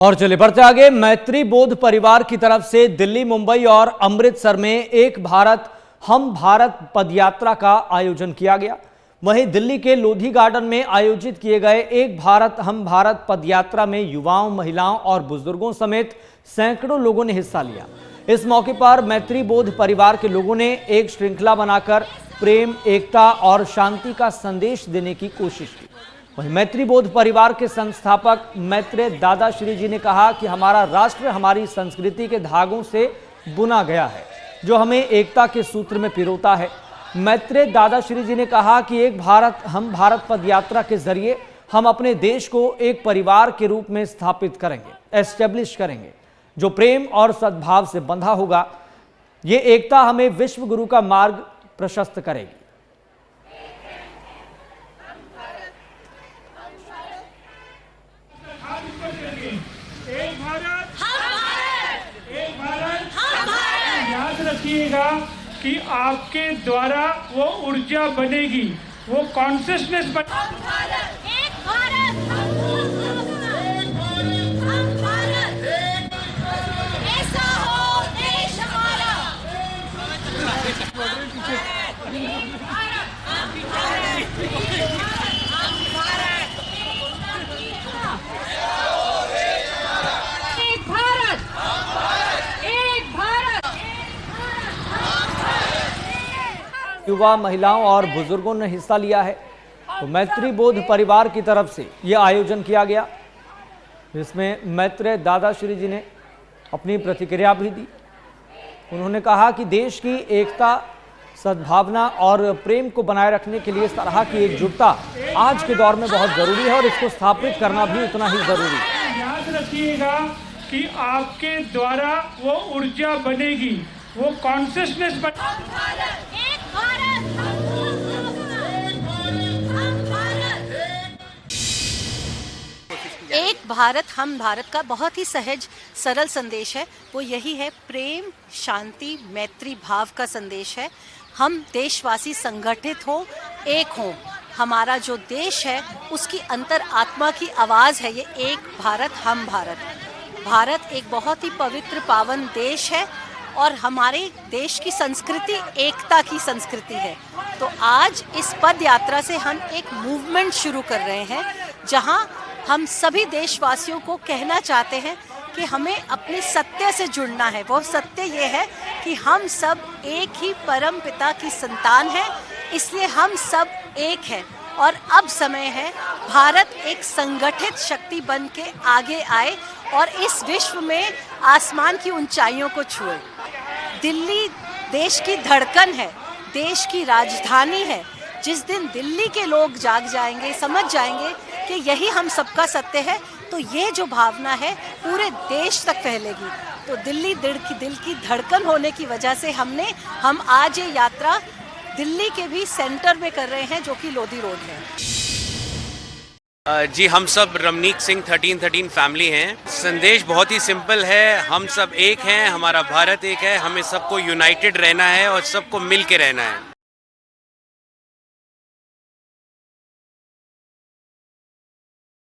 और चले बढ़ते आगे। मैत्री बोध परिवार की तरफ से दिल्ली, मुंबई और अमृतसर में एक भारत हम भारत पदयात्रा का आयोजन किया गया। वहीं दिल्ली के लोधी गार्डन में आयोजित किए गए एक भारत हम भारत पदयात्रा में युवाओं, महिलाओं और बुजुर्गों समेत सैकड़ों लोगों ने हिस्सा लिया। इस मौके पर मैत्री बोध परिवार के लोगों ने एक श्रृंखला बनाकर प्रेम, एकता और शांति का संदेश देने की कोशिश की। वहीं मैत्री बोध परिवार के संस्थापक मैत्रेय दादाश्री जी ने कहा कि हमारा राष्ट्र हमारी संस्कृति के धागों से बुना गया है, जो हमें एकता के सूत्र में पिरोता है। मैत्रेय दादाश्री जी ने कहा कि एक भारत हम भारत पदयात्रा के जरिए हम अपने देश को एक परिवार के रूप में स्थापित करेंगे, एस्टेब्लिश करेंगे, जो प्रेम और सद्भाव से बंधा होगा। ये एकता हमें विश्व गुरु का मार्ग प्रशस्त करेगी। एक भारत एक भारत याद रखिएगा कि आपके द्वारा वो ऊर्जा बनेगी, वो कॉन्शियसनेस बनेगी। एक भारत ऐसा हो देश हमारा। युवा, महिलाओं और बुजुर्गों ने हिस्सा लिया है। तो मैत्री बोध परिवार की तरफ से यह आयोजन किया गया, जिसमें मैत्रेय दादाश्री जी ने अपनी प्रतिक्रिया भी दी। उन्होंने कहा कि देश की एकता, सद्भावना और प्रेम को बनाए रखने के लिए इस तरह की एकजुटता आज के दौर में बहुत जरूरी है और इसको स्थापित करना भी उतना ही जरूरी है। याद रखिएगा कि आपके द्वारा वो ऊर्जा बनेगी, वो कॉन्शियसनेस बनेगी। एक भारत हम भारत का बहुत ही सहज सरल संदेश है। वो यही है, प्रेम, शांति, मैत्री भाव का संदेश है। हम देशवासी संगठित हो, एक हो। हमारा जो देश है उसकी अंतर आत्मा की आवाज़ है ये एक भारत हम भारत। भारत एक बहुत ही पवित्र पावन देश है और हमारे देश की संस्कृति एकता की संस्कृति है। तो आज इस पद यात्रा से हम एक मूवमेंट शुरू कर रहे हैं, जहां हम सभी देशवासियों को कहना चाहते हैं कि हमें अपने सत्य से जुड़ना है। वो सत्य ये है कि हम सब एक ही परम पिता की संतान हैं, इसलिए हम सब एक हैं। और अब समय है भारत एक संगठित शक्ति बन के आगे आए और इस विश्व में आसमान की ऊंचाइयों को छुए। दिल्ली देश की धड़कन है, देश की राजधानी है। जिस दिन दिल्ली के लोग जाग जाएंगे, समझ जाएंगे कि यही हम सबका सत्य है, तो ये जो भावना है पूरे देश तक फैलेगी। तो दिल्ली दिल की धड़कन होने की वजह से हम आज ये यात्रा दिल्ली के भी सेंटर में कर रहे हैं, जो कि लोधी रोड है। जी, हम सब रमनीक सिंह 1313 फैमिली हैं। संदेश बहुत ही सिंपल है, हम सब एक हैं, हमारा भारत एक है, हमें सबको यूनाइटेड रहना है और सबको मिल के रहना है।